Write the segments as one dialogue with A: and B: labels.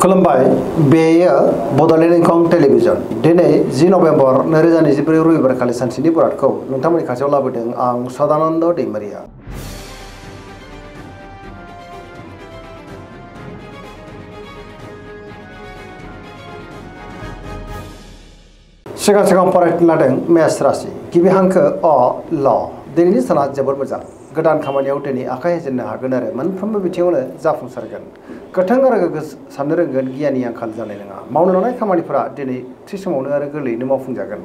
A: खुलुमबाय बेयो बड'लेण्ड इंखं टेलिभिजन दिनै 10 नभेम्बर 2024 रबिबार खालि सानसेनि बरादखौ नोंथांमोननि खाथियाव लाबोदों आं सदानन्द दैमारिया। सिगां फरायनो लादों मेष राशि गिबि हांखो अ ल दिनैनि साना जोबोर मोजां गोदान खामानियाव दिनै आखाइ होजेननो हागोन आरो मोनफ्रोमबो बिथिङावनो जाफुंसारगोन गोथों आरो गोग्गो साननो रोंगोन गियाननि आंखाल जानाय नङा मावनो लानाय खामानिफोरा दिनै थि समावनो आरो गोरलैयैनो मावफुंजागोन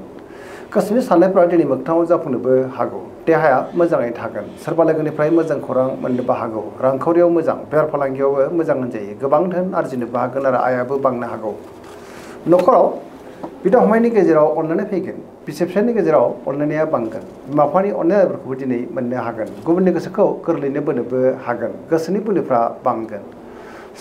A: गोसोनि साननायफोरा दिनै मोगथाङाव जाफुंनोबो हागौ देहाया मोजाङै थागोन सोरबा लोगोनिफ्राय मोजां खौरां मोननोबो हागौ रांखावरियाव मोजां बेफार फालांगियावबो मोजां होनजायो गोबां धोन आरजिनोबो हागोन आरो आयाबो बांनो हागौ न'खराव बिदा फंबायनि गेजेराव अनलायनाय फैगोन बिसि फिसायनि गेजेराव अनलायनाया बांगोन बिमा बिफानि अननायफोरखौबो दिनै मोननो हागोन गुबुननि गोसोखौ गोरलैयैनो बोनोबो हागोन गोसोनि बोलोफ्रा बांगोन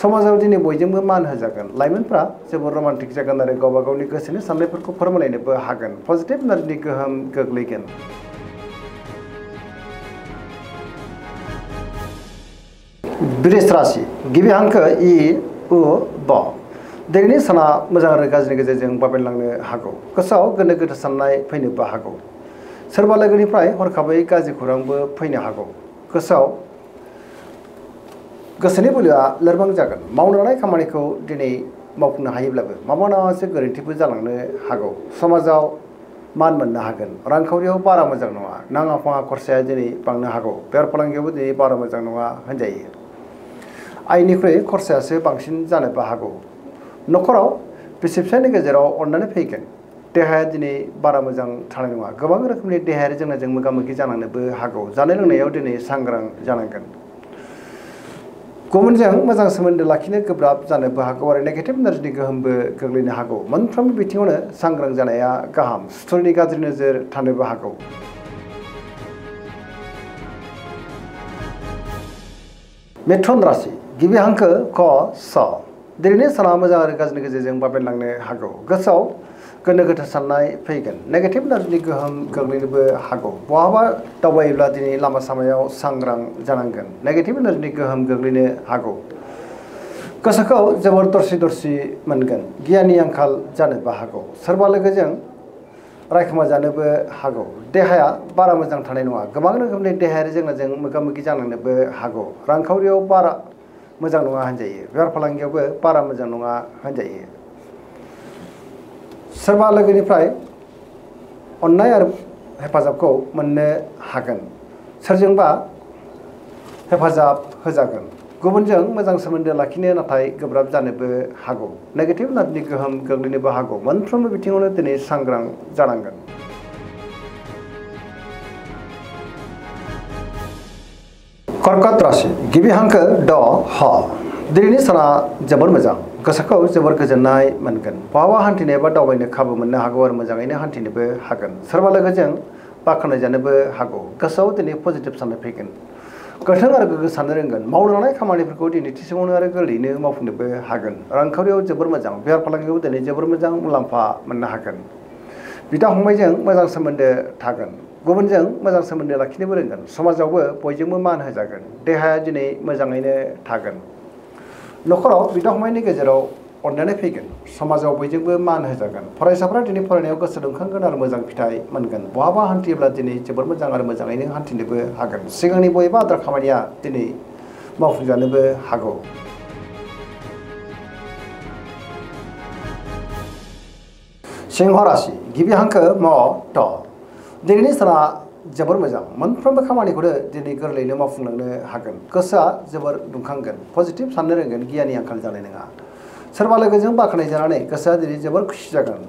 A: समाजाव दिनै बयजोंबो मान होजागोन लाइमोनफ्रा जोबोर रमान्टिक जागोन आरो गावबा गावनि गोसोनि साननायफोरखौ फोरमायलायनोबो हागोन पजिटिभ एनार्जिनि गोहोम गोग्लैगोन। बृष राशि गिबि हांखो इ उ ब दिनैनि साना मोजां आरो गाज्रिनि गेजेरजों बाबेनलांनो हागौ गोसोआव गोनो गोथो साननाय फैनोबो हागौ सोरबा लोगोनिफ्राय हरखाबै गाज्रि खौरांबो फैनो हागौ गोसोनि बोलोआ लोरबां जागोन मावनो लानाय खामानिखौ दिनै मावफुंनो हायोब्लाबो माबा मोनसे गोरोन्थिबो जालांनो हागौ समाजाव मान मोननो हागोन रांखावरियाव बारा मोजां नङा नाङा फाङा खरसाया दिनै बांनो हागौ बेफार फालांगियावबो दिनै बारा मोजां नङा होनजायो आयनिख्रुइ खरसायासो बांसिन जानोबो हागौ न'खराव बिसि फिसायनि गेजेराव अननानै फैगोन देहाया दिनै बारा मोजां थानाय नङा गोबां रोखोमनि देहायारि जेंनाजों मोगा मोगि जानांनोबो हागौ जानाय लोंनायाव दिनै सांग्रां जानांगोन गुबुनजों मोजां सोमोन्दो लाखिनो गोब्राब जानोबो हागौ आरो नेगेटिभ एनार्जिनि गोहोमबो गोग्लैनो हागौ मोनफ्रोमबो बिथिङावनो सांग्रां जानाया गाहाम सुथुरनि गाज्रि नोजोर थानोबो हागौ। मिथुन राशि गिबि हांखो क स दिनैनि साना मोजां आरो गाज्रिनि गेजेरजों बाबेनलांनो हागौ गोसोआव गोनो गोथो साननाय फैगोन नेगेटिभ एनार्जिनि गोहोम गोग्लैनोबो हागौ बहाबा दावबायोब्ला दिनै लामा सामायाव सांग्रां जानांगोन नेगेटिभ एनार्जिनि गोहोम गोग्लैनो हागौ गोसोखौ जोबोर दरसि मोनगोन गियाननि आंखाल जानोबो हागौ सोरबा लोगोजों रायखोमा जानोबो हागौ देहाया बारा मोजां थानाय नङा गोबां रोखोमनि देहायारि जेंनाजों मोगा मोगि जानांनोबो हागौ रांखावरियाव बारा मोजां नङा होनजायो बेफार फालांगियावबो बारा मोजां नङा होनजायो सोरबा लोगोनिफ्राय अननाय आरो हेफाजाबखौ मोननो हागोन सोरजोंबा हेफाजाब होजागोन गुबुनजों मोजां सोमोन्दो लाखिनो नाथाय गोब्राब जानोबो हागौ नेगेटिभ एनार्जिनि गोहोम गोग्लैनोबो हागौ मोनफ्रोमबो बिथिङावनो दिनै सांग्रां जानांगोन। कर्कट राशि गिबि हांखो ड ह दिनैनि साना जोबोर मोजां गोसोखौ जोबोर गोजोननाय मोनगोन बहाबा हान्थिनो एबा दावबायनो खाबु मोननो हागौ आरो मोजाङैनो हान्थिनोबो हागोन सोरबा लोगोजों बाख्नाय जानोबो हागौ गोसोआव दिनै पजिटिभ साननाय फैगोन गोथों आरो गोग्गो साननो रोंगोन मावनो लानाय खामानिफोरखौ दिनै थि समावनो आरो गोरलैयैनो मावफुंनोबो हागोन रांखावरियाव जोबोर मोजां बेफार फालांगियाव दिनै जोबोर मोजां मुलाम्फा मोननो हागोन बिदा फंबायजों मोजां सोमोन्दो थागोन गुबुनजों मोजां सोमोन्दो लाखिनोबो रोंगोन समाजावबो बयजोंबो मान होजागोन देहाया दिनै मोजाङैनो थागोन न'खराव बिदा फंबायनि गेजेराव अनलायनाय फैगोन समाजाव बयजोंबो मान होजागोन फरायसाफ्रा दिनै फरायनायाव गोसो दुंखांगोन आरो मोजां फिथाइ मोनगोन बहाबा हान्थियोब्ला दिनै जोबोर मोजां आरो मोजाङैनो हान्थिनोबो हागोन सिगांनि बबेबा आद्रा खामानिया दिनै मावफुंजानोबो हागौ। सिंह राशि गिबि हांखो म ट दिनैनि साना जोबोर मोजां मोनफ्रोमबो खामानिखौनो दिनै गोरलैयैनो मावफुंलांनो हागोन गोसोआ जोबोर दुंखांगोन पजिटिभ साननो रोंगोन गियाननि आंखाल जानाय नङा सोरबा लोगोजों बाख्नाय जानानै गोसोआ दिनै जोबोर खुसि जागोन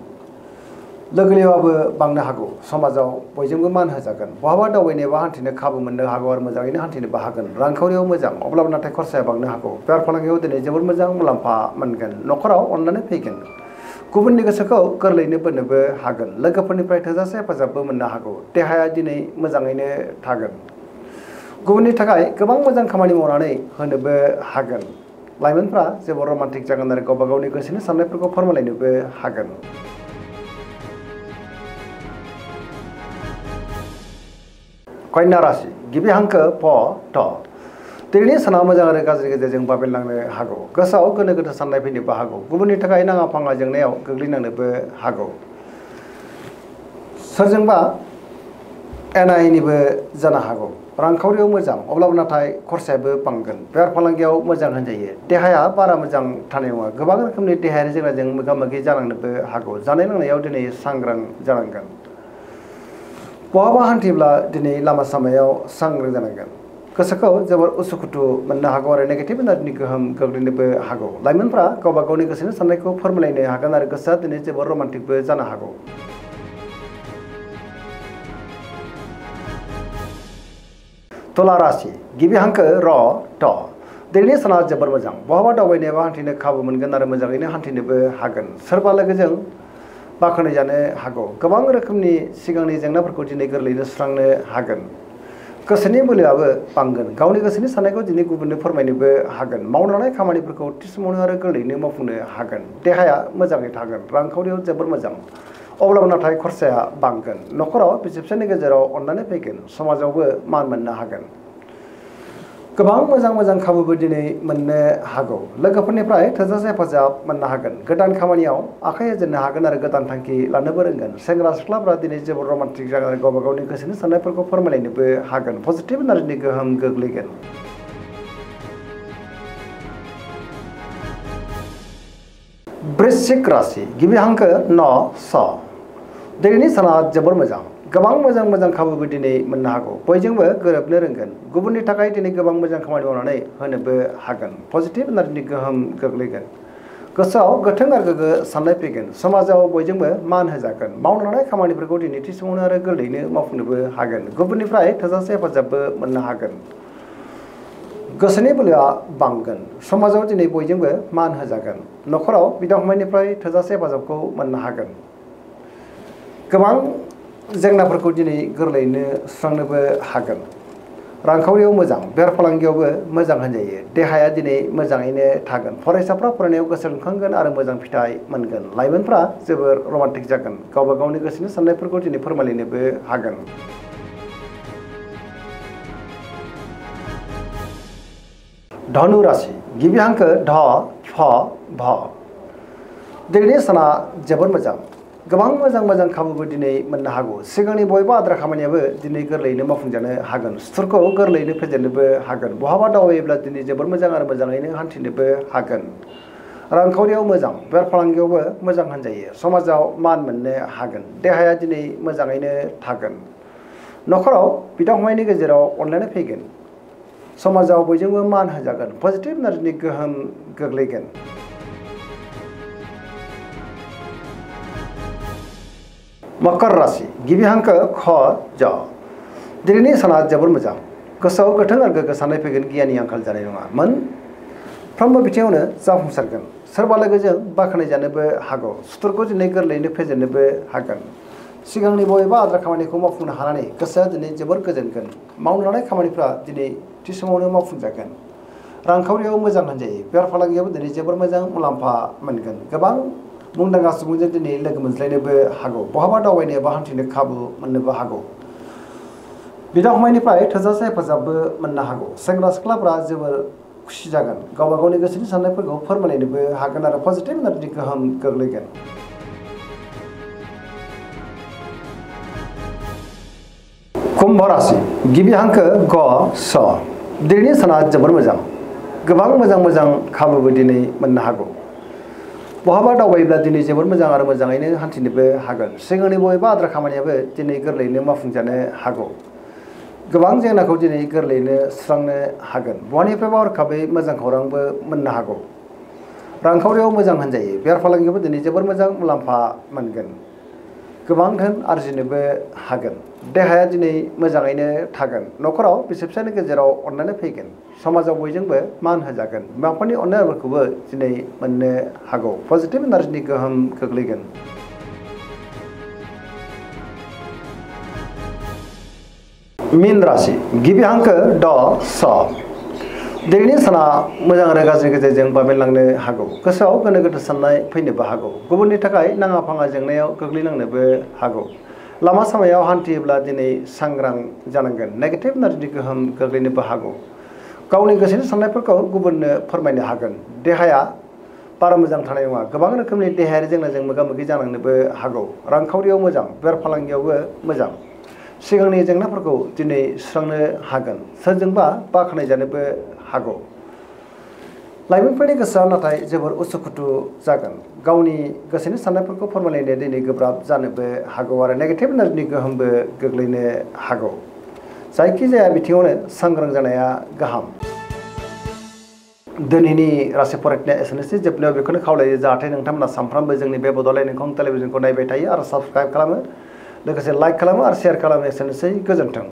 A: लोगोनिबाबो बांनो हागौ समाजाव बयजोंबो मान होजागोन बहाबा दावबायनो एबा हान्थिनो खाबु मोननो हागौ आरो मोजाङैनो हान्थिनोबो हागोन रांखावरियाव मोजां अब्लाबो नाथाय खरसाया बांनो हागौ बेफार फालांगियाव दिनै जोबोर मोजां मुलाम्फा मोनगोन न'खराव अननानै फैगोन गुबुननि गोसोखौ गोरलैयैनो बोनोबो हागोन लोगोफोरनिफ्राय थोजासे हेफाजाबबो मोननो हागौ देहाया दिनै मोजाङैनो थागोन गुबुननि थाखाय गोबां मोजां खामानि मावनानै होनोबो हागोन लाइमोनफ्रा जोबोर रमान्टिक जागोन आरो गावबा गावनि गोसोनि साननायफोरखौ फोरमायलायनोबो हागोन। कन्या राशि गिबि हांखो प ट दिनैनि साना मोजां आरो गाज्रि गेजेरजों बाबेनलांनो हागौ गोसोआव गोनो गोथो साननाय फैनोबो हागौ गुबुननि थाखाय नाङा फाङा जेंनायाव गोग्लैनांनोबो हागौ सोरजोंबा एना एनिबो जानो हागौ रांखावरियाव मोजां अब्लाबो नाथाय खरसायाबो बांगोन बेफार फालांगियाव मोजां होनजायो देहाया बारा मोजां थानाय नङा गोबां रोखोमनि देहायारि जेंनाजों मोगा मोगि जानांनोबो हागौ जानाय लोंनायाव दिनै सांग्रां जानांगोन बहाबा हान्थिब्ला दिनै लामा सामायाव सांग्रां जानांगोन गोसोखौ जोबोर उसुखुथु मोननो हागौ आरो नेगेटिभ एनार्जिनि गोहोम गोग्लैनोबो हागौ लाइमोनफ्रा गावबा गावनि गोसोनि साननायखौ फोरमायलायनो हागोन आरो गोसोआ दिनै जोबोर रमान्टिकबो जानो हागौ तुला राशि गिबि हांखो र ट दिनैनि साना जोबोर मोजां बहाबा दावबायनो एबा हान्थिनो खाबु मोनगोन आरो मोजाङैनो हान्थिनोबो हागोन सोरबा लोगोजों बाखनाय जानो हागौ गोबां रोखोमनि सिगांनि जेंनाफोरखौ दिनै गोरलैयैनो सुस्रांनो हागोन गोसोनि बोलोआबो बांगोन गावनि गोसोनि साननायखौ दिनै गुबुननो फोरमायनोबो हागोन मावनो लानाय खामानिफोरखौ थि समावनो आरो गोरलैयैनो मावफुंनो हागोन देहाया मोजाङै थागोन रांखावरियाव जोबोर मोजां अब्लाबो नाथाय खरसाया बांगोन न'खराव बिसि फिसायनि गेजेराव अननानै फैगोन समाजावबो मान मोननो हागोन गोबां मोजां खाबुबो दिनै मोननो हागौ लोगोफोरनिफ्राय थोजासे हेफाजाब मोननो हागोन गोदान खामानियाव आखाइ होजेननो हागोन आरो गोदान थांखि लानोबो रोंगोन सेंग्रा सिख्लाफ्रा दिनै जोबोर रमान्टिक जागोन गावबा गावनि गोसोनि साननायफोरखौ फोरमायलायनोबो हागोन पजिटिभ एनार्जिनि गोहोम गोग्लैगोन वृश्चिक राशि गिबि हांखो न स दिनैनि साना जोबोर मोजां गोबां मोजां खाबुबो दिनै मोननो हागौ बयजोंबो गोरोबनो रोंगोन गुबुननि थाखाय दिनै गोबां मोजां खामानि मावनानै होनोबो हागोन पजिटिभ एनार्जिनि गोहोम गोग्लैगोन गोसोआव गोथों आरो गोग्गो साननाय फैगोन समाजाव बयजोंबो मान होजागोन मावनो लानाय खामानिफोरखौ दिनै थि समावनो आरो गोरलैयैनो मावफुंनोबो हागोन गुबुननिफ्राय थोजासे हेफाजाबबो मोननो हागोन गोसोनि बोलोआ बांगोन समाजाव दिनै बयजोंबो मान होजागोन न'खराव बिदा फंबायनिफ्राय थोजासे हेफाजाबखौ मोननो हागोन गोबां जेंनाफोरखौ दिनै गोरलैयैनो सुस्रांनोबो हागोन रांखावरियाव मोजां बेफार फालांगियावबो मोजां होनजायो देहाया दिनै मोजाङैनो थागोन फरायसाफ्रा फरायनायाव गोसो दुंखांगोन आरो मोजां फिथाइ मोनगोन लाइमोनफ्रा जोबोर रमान्टिक जागोन गावबा गावनि गोसोनि साननायफोरखौ दिनै फोरमायलायनोबो हागोन धनु राशि गिबि हांखो ध फ भ दिनैनि साना जोबोर मोजां गोबां मोजां खाबुबो दिनै मोननो हागौ सिगांनि बयबो आद्रा खामानियाबो दिनै गोरलैयैनो मावफुंजानो हागोन सुथुरखौ गोरलैयैनो फेजेननोबो हागोन बहाबा दावबायोब्ला दिनै जोबोर मोजां आरो मोजाङैनो हान्थिनोबो हागोन रांखावरियाव मोजां बेफार फालांगियावबो मोजां होनजायो समाजाव मान मोननो हागोन देहाया दिनै मोजाङैनो थागोन न'खराव बिदा फंबायनि गेजेराव अनलायनाय फैगोन समाजाव बयजोंबो मान होजागोन पजिटिभ एनार्जिनि गोहोम गोग्लैगोन मकर राशि गिबि हांखो ख ज दिनैनि साना जोबोर मोजां गोसोआव गोथों आरो गोग्गो साननाय फैगोन गियाननि आंखाल जानाय नङा मोनफ्रोमबो बिथिङावनो जाफुंसारगोन सोरबा लोगोजों बाखनाय जानोबो हागौ सुथुरखौ दिनै गोरलैयैनो फेजेननोबो हागोन सिगांनि बबेबा आद्रा खामानिखौ मावफुंनो हानानै गोसोआ दिनै जोबोर गोजोनगोन मावनो लानाय खामानिफ्रा दिनै थि समावनो मावफुंजागोन रांखावरियाव मोजां होनजायो बेफार फालांगियावबो दिनै जोबोर मोजां मुलाम्फा मोनगोन गोबां मुंदांखा सुबुंजों दिनै लोगो मोनज्लायनोबो हागौ बहाबा दावबायनो एबा हान्थिनो खाबु मोननोबो हागौ बिदा फंबायनिफ्राय थोजासे हेफाजाबबो मोननो हागौ सेंग्रा सिख्लाफ्रा जोबोर खुसि जागोन गावबा गावनि गोसोनि साननायफोरखौ फोरमायलायनोबो हागोन आरो पजिटिभ एनार्जिनि गोहोम गोग्लैगोन कुम्भ राशि गिबि हांखो ग स दिनैनि साना जोबोर मोजां गोबां मोजां खाबुबो दिनै मोननो हागौ बहाबा दावबायोब्ला दिनै जोबोर मोजां आरो मोजाङैनो हान्थिनोबो हागोन सिगांनि बबेबा आद्रा खामानियाबो दिनै गोरलैयैनो मावफुंजानो हागौ गोबां जेंनाखौ दिनै गोरलैयैनो सुस्रांनो हागोन बहानिफ्रायबा हरखाबै मोजां खौरांबो मोननो हागौ रांखावरियाव मोजां होनजायो बेफार फालांगियावबो दिनै जोबोर मोजां मुलाम्फा मोनगोन गोबां धोन आरजिनोबो हागोन देहाया दिनै मोजाङैनो थागोन न'खराव बिसि फिसायनि गेजेराव अननानै फैगोन समाजाव बयजोंबो मान होजागोन बिमा-बिफानि अननायफोरखौबो दिनै मोननो हागौ पजिटिभ एनार्जिनि गोहोम गोग्लैगोन मीन राशि गिबि हांखो ड स दिनैनि साना मोजां आरो गाज्रि गेजेरजों बाबेनलांनो हागौ गोसोआव गोनो गोथो साननाय फैनोबो हागौ गुबुननि थाखाय नाङा फाङा जेंनायाव गोग्लैनांनोबो हागौ लामा सामायाव हान्थियोब्ला दिनै सांग्रां जानांगोन नेगेटिभ एनार्जिनि गोहोम गोग्लैनोबो हागौ गावनि गोसोनि साननायफोरखौ गुबुननो फोरमायनो हागोन देहाया बारा मोजां थानाय नङा गोबां रोखोमनि देहायारि जेंनाजों मोगा मोगि जानांनोबो हागौ रांखावरियाव मोजां बेफार फालांगियावबो मोजां सिगांनि जेंनाफोरखौ दिनै सुस्रांनो हागोन सोरजोंबा बाख्नायजानोबो हागौ लाइमोनफोरनि गोसोआ नाथाय जोबोर उसुखुथु जागोन गावनि गोसोनि साननायफोरखौ फोरमायलायनो दिनै गोब्राब जानोबो हागौ आरो नेगेटिभ एनार्जिनि गोहोमबो गोग्लैनो हागौ जायखिजाया बिथिङावनो सांग्रां जानाया गाहाम दिनैनि राशि फरायनाया एसेनोसै जोबनायाव बेखौनो खावलायो जाहाथे नोंथांमोना सानफ्रामबो जोंनि बे बड'लेण्ड इंखं टेलिभिजनखौ नायबाय थायो आरो साबस्क्राइब खालामो लोगोसे लाइक खालामो आरो शेयार खालामो एसेनोसै गोजोन्थों